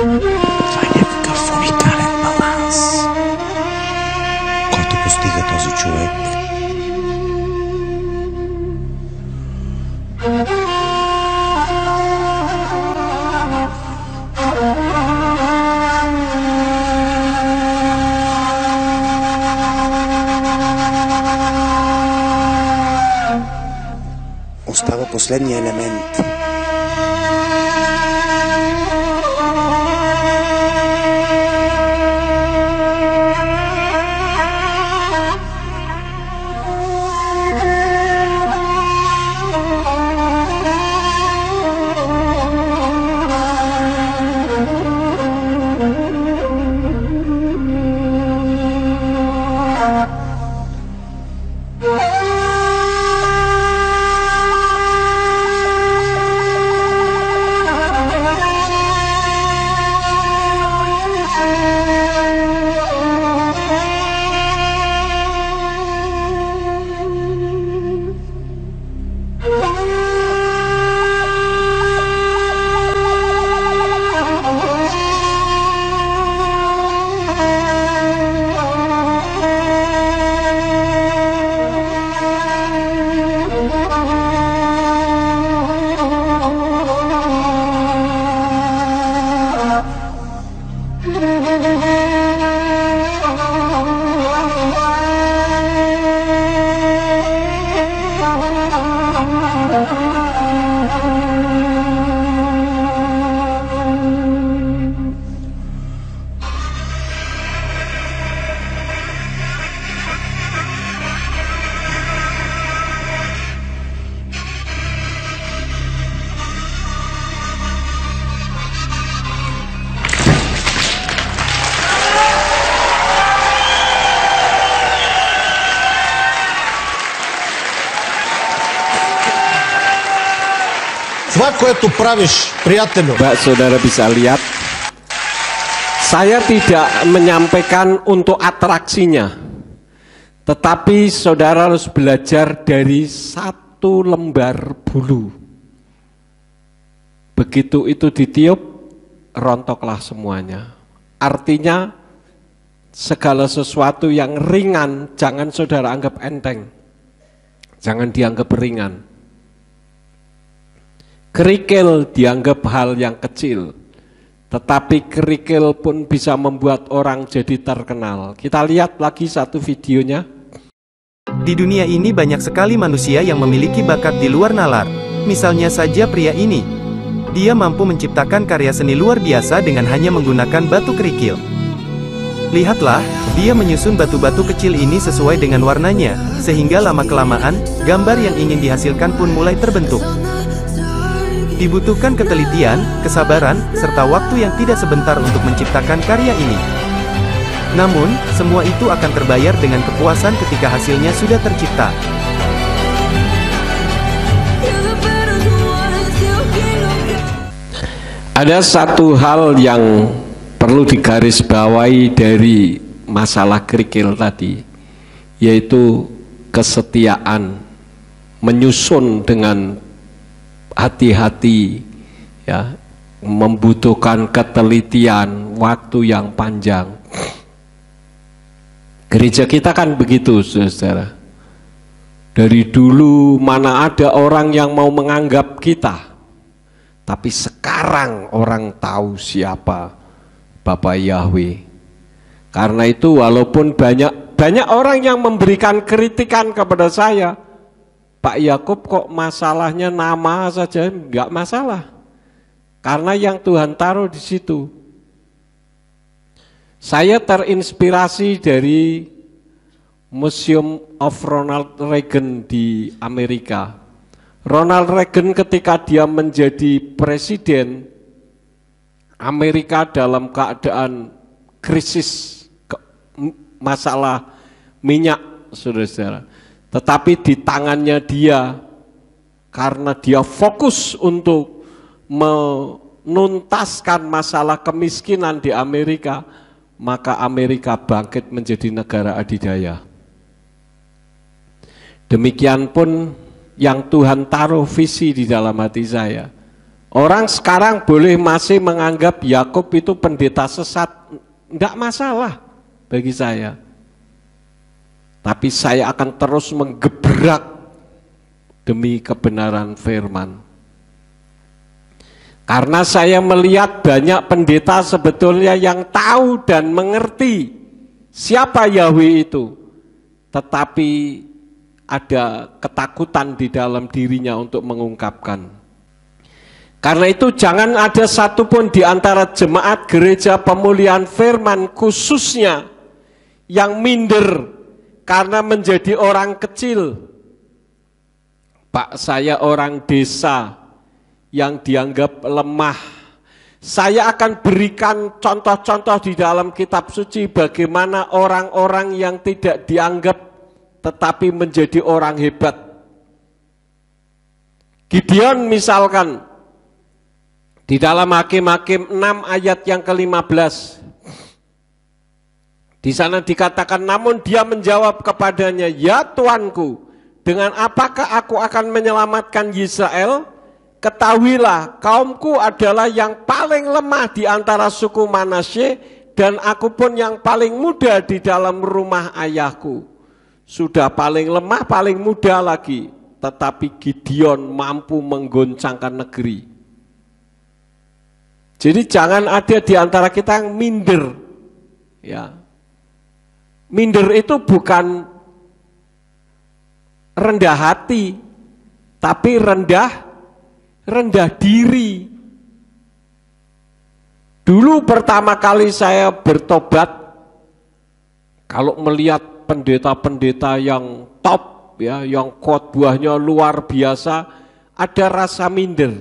Някакъв уникален баланс, който постига този човек. Остава последния елемент. Това, което правиш, приятелю. Mbak, saudara bisa lihat, saya tidak menyampaikan untuk atraksinya, tetapi saudara harus belajar dari satu lembar bulu. Begitu itu ditiup, rontoklah semuanya. Artinya segala sesuatu yang ringan jangan saudara anggap enteng, jangan dianggap ringan. Kerikil dianggap hal yang kecil, tetapi kerikil pun bisa membuat orang jadi terkenal. Kita lihat lagi satu videonya. Di dunia ini banyak sekali manusia yang memiliki bakat di luar nalar. Misalnya saja pria ini. Dia mampu menciptakan karya seni luar biasa dengan hanya menggunakan batu kerikil. Lihatlah, dia menyusun batu-batu kecil ini sesuai dengan warnanya, sehingga lama-kelamaan, gambar yang ingin dihasilkan pun mulai terbentuk. Dibutuhkan ketelitian, kesabaran, serta waktu yang tidak sebentar untuk menciptakan karya ini. Namun, semua itu akan terbayar dengan kepuasan ketika hasilnya sudah tercipta. Ada satu hal yang perlu digarisbawahi dari masalah kerikil tadi, yaitu kesetiaan, menyusun dengan hati-hati, ya, membutuhkan ketelitian, waktu yang panjang. Gereja kita kan begitu, saudara. Dari dulu mana ada orang yang mau menganggap kita, tapi sekarang orang tahu siapa Bapak Yahweh. Karena itu walaupun banyak orang yang memberikan kritikan kepada saya, Pak Yakub kok masalahnya nama saja, enggak masalah. Karena yang Tuhan taruh di situ. Saya terinspirasi dari Museum of Ronald Reagan di Amerika. Ronald Reagan ketika dia menjadi presiden, Amerika dalam keadaan krisis masalah minyak, saudara-saudara. Tetapi di tangannya dia, karena dia fokus untuk menuntaskan masalah kemiskinan di Amerika, maka Amerika bangkit menjadi negara adidaya. Demikian pun yang Tuhan taruh visi di dalam hati saya. Orang sekarang boleh masih menganggap Yakub itu pendeta sesat, enggak masalah bagi saya. Tapi saya akan terus menggebrak demi kebenaran firman. Karena saya melihat banyak pendeta sebetulnya yang tahu dan mengerti siapa Yahweh itu, tetapi ada ketakutan di dalam dirinya untuk mengungkapkan. Karena itu jangan ada satupun di antara jemaat gereja pemulihan firman khususnya yang minder karena menjadi orang kecil. Pak, saya orang desa yang dianggap lemah. Saya akan berikan contoh-contoh di dalam kitab suci bagaimana orang-orang yang tidak dianggap tetapi menjadi orang hebat. Gideon misalkan, di dalam Hakim-Hakim 6 ayat yang ke-15, di sana dikatakan, namun dia menjawab kepadanya, ya Tuanku, dengan apakah aku akan menyelamatkan Israel? Ketahuilah, kaumku adalah yang paling lemah di antara suku Manasye, dan aku pun yang paling muda di dalam rumah ayahku. Sudah paling lemah, paling muda lagi, tetapi Gideon mampu menggoncangkan negeri. Jadi jangan ada di antara kita yang minder. Ya. Minder itu bukan rendah hati, tapi rendah diri. Dulu pertama kali saya bertobat, kalau melihat pendeta-pendeta yang top, ya, yang khotbahnya luar biasa, ada rasa minder.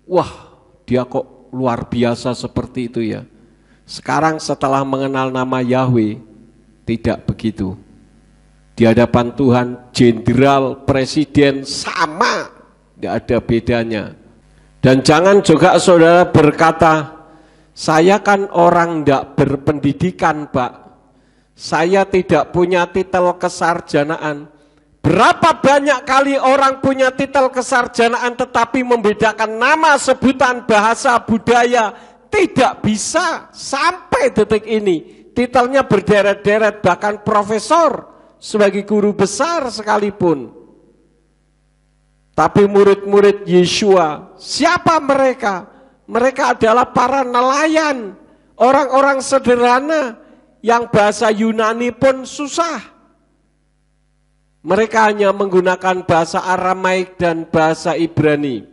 Wah, dia kok luar biasa seperti itu ya. Sekarang setelah mengenal nama Yahweh, tidak begitu. Di hadapan Tuhan, jenderal, presiden sama, tidak ada bedanya. Dan jangan juga saudara berkata, saya kan orang tidak berpendidikan Pak, saya tidak punya titel kesarjanaan. Berapa banyak kali orang punya titel kesarjanaan tetapi membedakan nama, sebutan, bahasa, budaya tidak bisa sampai detik ini. Titelnya berderet-deret, bahkan profesor sebagai guru besar sekalipun. Tapi murid-murid Yeshua, siapa mereka? Mereka adalah para nelayan, orang-orang sederhana yang bahasa Yunani pun susah. Mereka hanya menggunakan bahasa Aramaik dan bahasa Ibrani.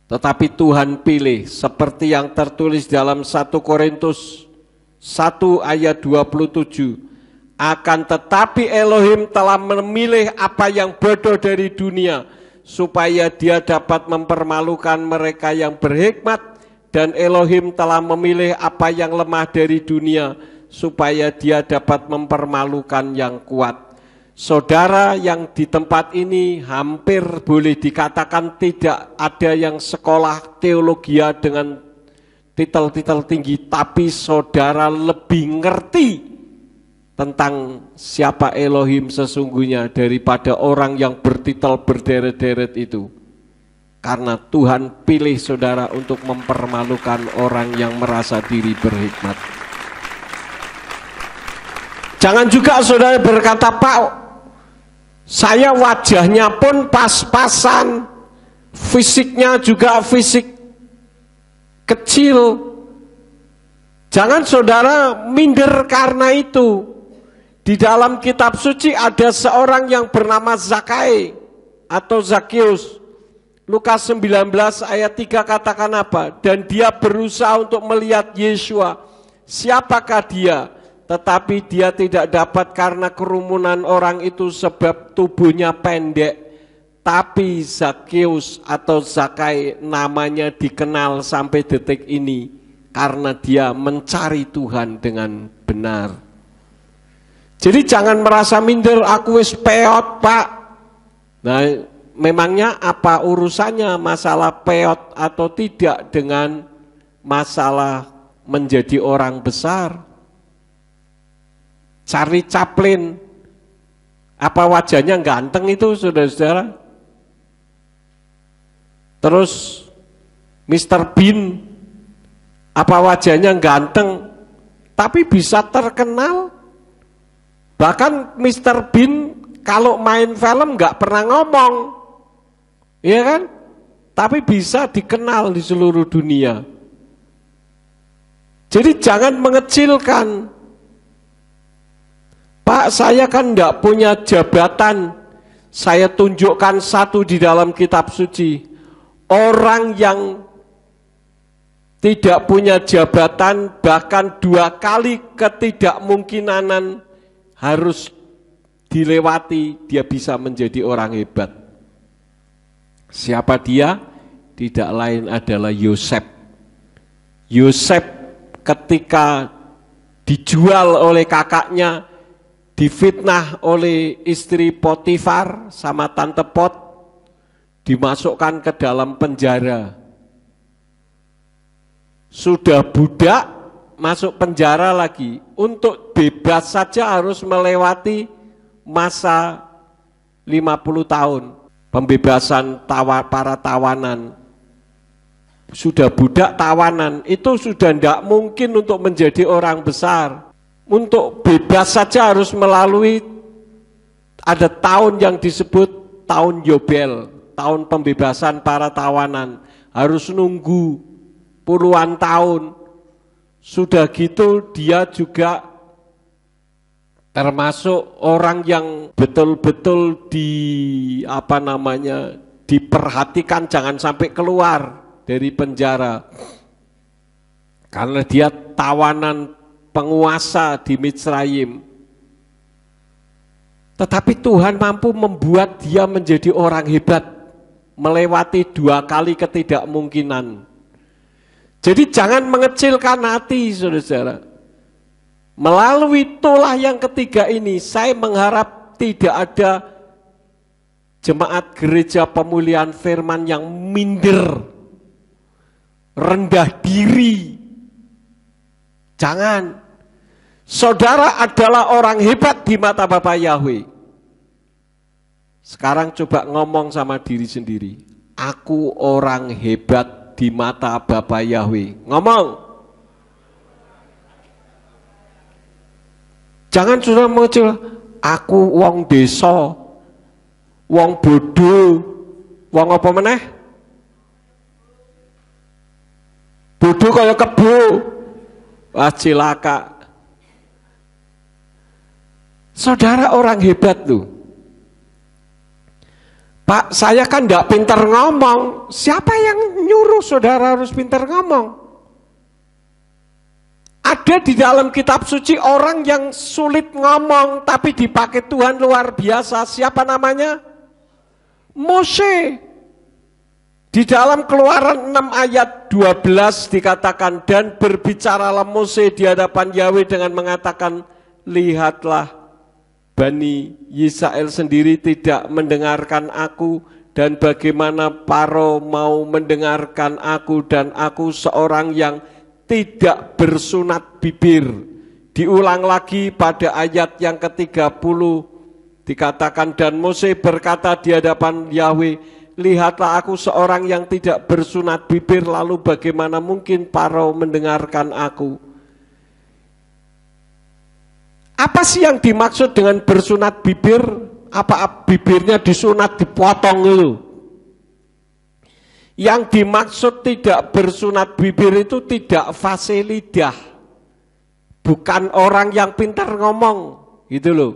Tetapi Tuhan pilih seperti yang tertulis dalam 1 Korintus 1 ayat 27. Akan tetapi Elohim telah memilih apa yang bodoh dari dunia, supaya dia dapat mempermalukan mereka yang berhikmat, dan Elohim telah memilih apa yang lemah dari dunia, supaya dia dapat mempermalukan yang kuat. Saudara yang di tempat ini hampir boleh dikatakan tidak ada yang sekolah teologia dengan titel-titel tinggi, tapi saudara lebih ngerti tentang siapa Elohim sesungguhnya daripada orang yang bertitel berderet-deret itu. Karena Tuhan pilih saudara untuk mempermalukan orang yang merasa diri berhikmat. Jangan juga saudara berkata, Pak, saya wajahnya pun pas-pasan, fisiknya juga fisik kecil. Jangan saudara minder karena itu. Di dalam kitab suci ada seorang yang bernama Zakai atau Zakius. Lukas 19 ayat 3 katakan apa? Dan dia berusaha untuk melihat Yeshua. Siapakah dia? Tetapi dia tidak dapat karena kerumunan orang itu sebab tubuhnya pendek. Tapi Zakius atau Zakai namanya dikenal sampai detik ini karena dia mencari Tuhan dengan benar. Jadi jangan merasa minder, aku wis peot Pak. Nah, memangnya apa urusannya masalah peot atau tidak dengan masalah menjadi orang besar? Charlie Chaplin, apa wajahnya ganteng itu saudara-saudara? Terus Mr. Bean, apa wajahnya ganteng tapi bisa terkenal? Bahkan Mr. Bean kalau main film nggak pernah ngomong, iya kan? Tapi bisa dikenal di seluruh dunia. Jadi jangan mengecilkan. Pak, saya kan nggak punya jabatan. Saya tunjukkan satu di dalam kitab suci. Orang yang tidak punya jabatan bahkan 2 kali ketidakmungkinan harus dilewati, dia bisa menjadi orang hebat. Siapa dia? Tidak lain adalah Yosef. Yosef ketika dijual oleh kakaknya, difitnah oleh istri Potifar sama tante Pot, dimasukkan ke dalam penjara. Sudah budak, masuk penjara lagi. Untuk bebas saja harus melewati masa 50 tahun. Pembebasan para tawanan. Sudah budak tawanan, itu sudah tidak mungkin untuk menjadi orang besar. Untuk bebas saja harus melalui, ada tahun yang disebut tahun Yobel, tahun pembebasan para tawanan. Harus nunggu puluhan tahun. Sudah gitu dia juga termasuk orang yang betul-betul diperhatikan jangan sampai keluar dari penjara. Karena dia tawanan penguasa di Mitsrayim. Tetapi Tuhan mampu membuat dia menjadi orang hebat, melewati 2 kali ketidakmungkinan. Jadi jangan mengecilkan hati, saudara-saudara. Melalui itulah yang ketiga ini, saya mengharap tidak ada jemaat gereja pemulihan firman yang minder, rendah diri. Jangan. Saudara adalah orang hebat di mata Bapa Yahweh. Sekarang coba ngomong sama diri sendiri. Aku orang hebat di mata Bapa Yahweh. Ngomong. Jangan sudah mengecil, aku wong desa, wong bodoh, wong apa meneh? Bodoh kaya kebo. Wah cilaka. Saudara orang hebat tuh. Pak, saya kan enggak pintar ngomong. Siapa yang nyuruh saudara harus pintar ngomong? Ada di dalam kitab suci orang yang sulit ngomong tapi dipakai Tuhan luar biasa. Siapa namanya? Mose. Di dalam Keluaran 6 ayat 12 dikatakan, dan berbicaralah Mose di hadapan Yahweh dengan mengatakan, lihatlah Bani Yisrael sendiri tidak mendengarkan aku, dan bagaimana Paro mau mendengarkan aku, dan aku seorang yang tidak bersunat bibir. Diulang lagi pada ayat yang ke-30 dikatakan, dan Mose berkata di hadapan Yahweh, lihatlah aku seorang yang tidak bersunat bibir, lalu bagaimana mungkin Paro mendengarkan aku? Apa sih yang dimaksud dengan bersunat bibir? Apa bibirnya disunat dipotong itu? Yang dimaksud tidak bersunat bibir itu tidak fasih lidah. Bukan orang yang pintar ngomong, gitu loh.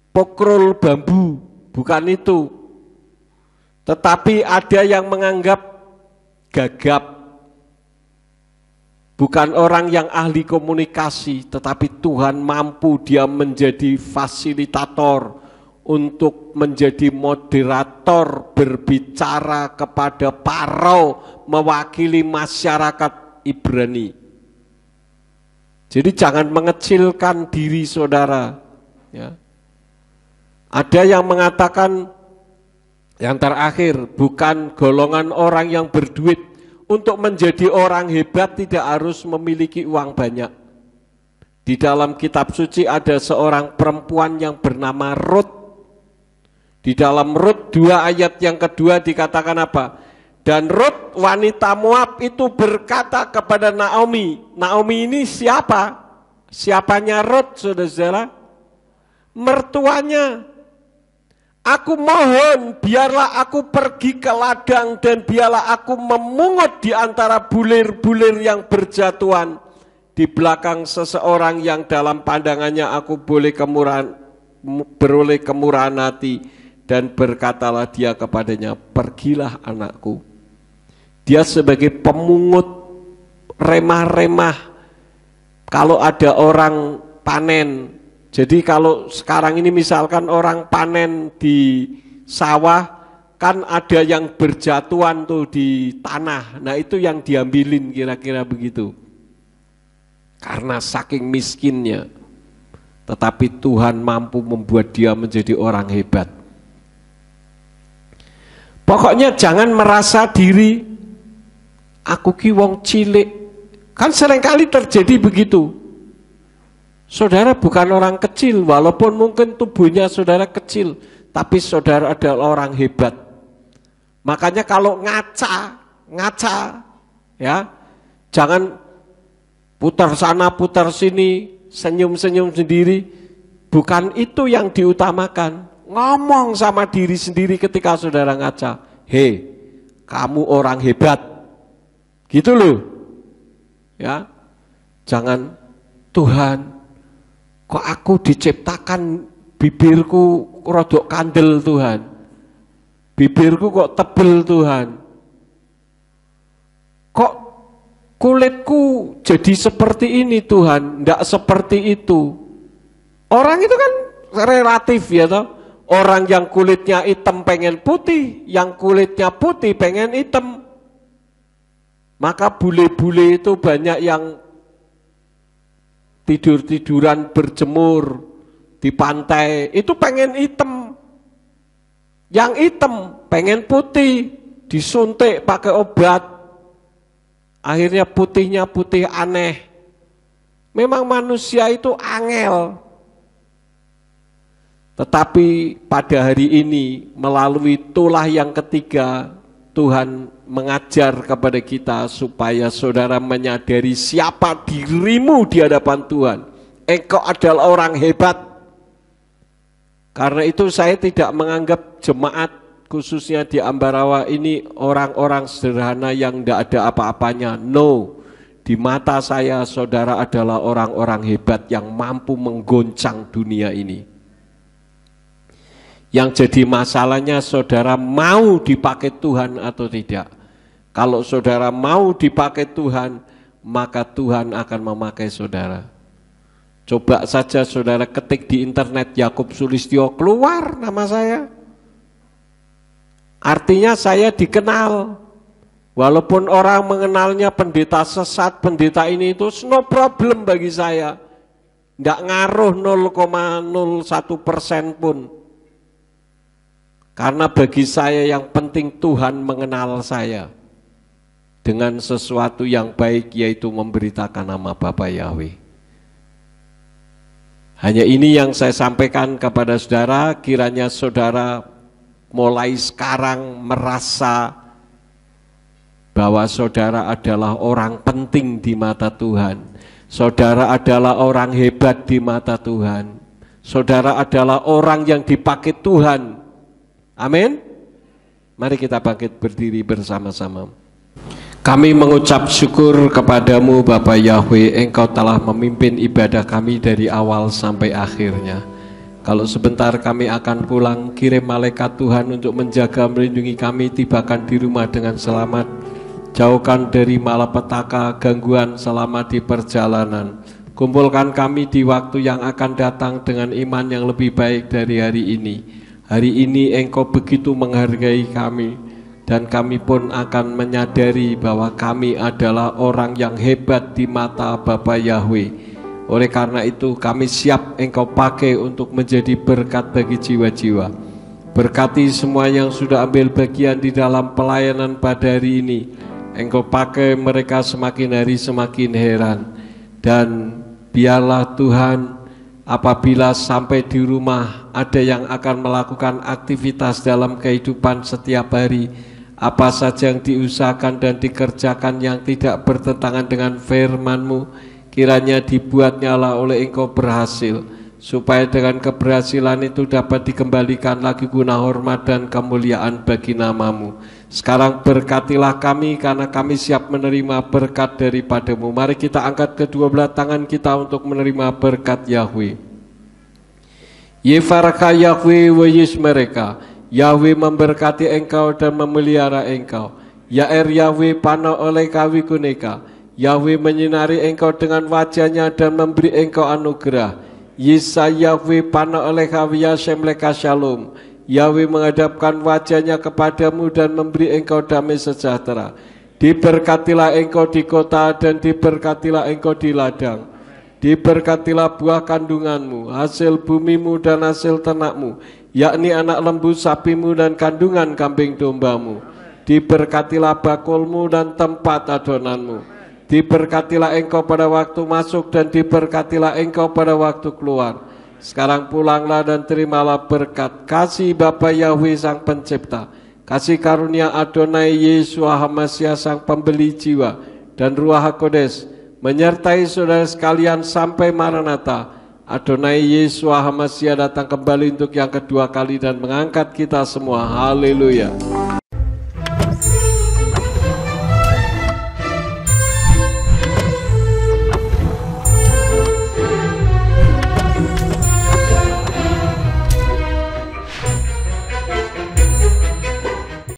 Pokrol bambu, bukan itu. Tetapi ada yang menganggap gagap. Bukan orang yang ahli komunikasi, tetapi Tuhan mampu dia menjadi fasilitator untuk menjadi moderator berbicara kepada Paro mewakili masyarakat Ibrani. Jadi jangan mengecilkan diri saudara. Ya. Ada yang mengatakan yang terakhir, bukan golongan orang yang berduit. Untuk menjadi orang hebat tidak harus memiliki uang banyak. Di dalam kitab suci ada seorang perempuan yang bernama Rut. Di dalam Rut 2 ayat yang kedua dikatakan apa? Dan Rut wanita Moab itu berkata kepada Naomi. Naomi ini siapa? Siapanya Rut, saudara-saudara? Mertuanya. Aku mohon biarlah aku pergi ke ladang dan biarlah aku memungut di antara bulir-bulir yang berjatuhan di belakang seseorang yang dalam pandangannya aku beroleh kemurahan hati, dan berkatalah dia kepadanya, pergilah anakku. Dia sebagai pemungut remah-remah kalau ada orang panen. Jadi kalau sekarang ini misalkan orang panen di sawah, kan ada yang berjatuhan tuh di tanah. Nah itu yang diambilin kira-kira begitu. Karena saking miskinnya. Tetapi Tuhan mampu membuat dia menjadi orang hebat. Pokoknya jangan merasa diri, aku ki wong cilik. Kan seringkali terjadi begitu. Saudara bukan orang kecil, walaupun mungkin tubuhnya saudara kecil, tapi saudara adalah orang hebat. Makanya kalau ngaca, ya, jangan putar sana, putar sini, senyum-senyum sendiri. Bukan itu yang diutamakan. Ngomong sama diri sendiri ketika saudara ngaca. Hei, kamu orang hebat. Gitu loh. Ya, jangan, Tuhan, kok aku diciptakan bibirku rodok kandel Tuhan. Bibirku kok tebel Tuhan. Kok kulitku jadi seperti ini Tuhan, enggak seperti itu. Orang itu kan relatif ya toh. Orang yang kulitnya hitam pengen putih, yang kulitnya putih pengen hitam. Maka bule-bule itu banyak yang tidur-tiduran berjemur di pantai, itu pengen hitam. Yang hitam pengen putih, disuntik pakai obat, akhirnya putihnya putih aneh. Memang manusia itu angel. Tetapi pada hari ini melalui tulah yang ketiga, Tuhan mengajar kepada kita supaya saudara menyadari siapa dirimu di hadapan Tuhan. Engkau adalah orang hebat. Karena itu saya tidak menganggap jemaat khususnya di Ambarawa ini orang-orang sederhana yang tidak ada apa-apanya. No, di mata saya saudara adalah orang-orang hebat yang mampu menggoncang dunia ini. Yang jadi masalahnya saudara mau dipakai Tuhan atau tidak. Kalau saudara mau dipakai Tuhan, maka Tuhan akan memakai saudara. Coba saja saudara ketik di internet Yakub Sulistyo, keluar nama saya. Artinya saya dikenal. Walaupun orang mengenalnya pendeta sesat, pendeta ini itu no problem bagi saya. Nggak ngaruh 0,01% pun. Karena bagi saya yang penting Tuhan mengenal saya dengan sesuatu yang baik, yaitu memberitakan nama Bapa Yahweh. Hanya ini yang saya sampaikan kepada saudara, kiranya saudara mulai sekarang merasa bahwa saudara adalah orang penting di mata Tuhan. Saudara adalah orang hebat di mata Tuhan. Saudara adalah orang yang dipakai Tuhan. Amin. Mari kita bangkit berdiri bersama-sama. Kami mengucap syukur kepadamu Bapa Yahweh, Engkau telah memimpin ibadah kami dari awal sampai akhirnya. Kalau sebentar kami akan pulang, kirim malaikat Tuhan untuk menjaga melindungi kami, tibakan di rumah dengan selamat. Jauhkan dari malapetaka, gangguan selama di perjalanan. Kumpulkan kami di waktu yang akan datang dengan iman yang lebih baik dari hari ini. Hari ini Engkau begitu menghargai kami, dan kami pun akan menyadari bahwa kami adalah orang yang hebat di mata Bapa Yahweh. Oleh karena itu kami siap Engkau pakai untuk menjadi berkat bagi jiwa-jiwa. Berkati semua yang sudah ambil bagian di dalam pelayanan pada hari ini. Engkau pakai mereka semakin hari semakin heran. Dan biarlah Tuhan, apabila sampai di rumah ada yang akan melakukan aktivitas dalam kehidupan setiap hari, apa saja yang diusahakan dan dikerjakan yang tidak bertentangan dengan firman-Mu, kiranya dibuatnya oleh Engkau berhasil, supaya dengan keberhasilan itu dapat dikembalikan lagi guna hormat dan kemuliaan bagi nama-Mu. Sekarang berkatilah kami, karena kami siap menerima berkat daripada-Mu. Mari kita angkat kedua belah tangan kita untuk menerima berkat Yahweh. Yefaraka Yahweh wa yishmereka. Yahweh memberkati engkau dan memelihara engkau. Yair Yahweh pana oleh kawi kuneka. Yahweh menyinari engkau dengan wajahnya dan memberi engkau anugerah. Yisa Yahweh pana oleh kawi yashemleka shalom. Yahweh menghadapkan wajahnya kepadamu dan memberi engkau damai sejahtera. Diberkatilah engkau di kota dan diberkatilah engkau di ladang. Diberkatilah buah kandunganmu, hasil bumimu dan hasil ternakmu, yakni anak lembu sapimu dan kandungan kambing dombamu. Diberkatilah bakulmu dan tempat adonanmu. Diberkatilah engkau pada waktu masuk dan diberkatilah engkau pada waktu keluar. Sekarang pulanglah dan terimalah berkat kasih Bapa Yahweh Sang Pencipta, kasih karunia Adonai Yeshua HaMashiach Sang Pembeli jiwa, dan Ruach HaKodes menyertai saudara sekalian sampai Maranatha. Adonai Yeshua HaMashiach datang kembali untuk yang kedua kali dan mengangkat kita semua. Haleluya.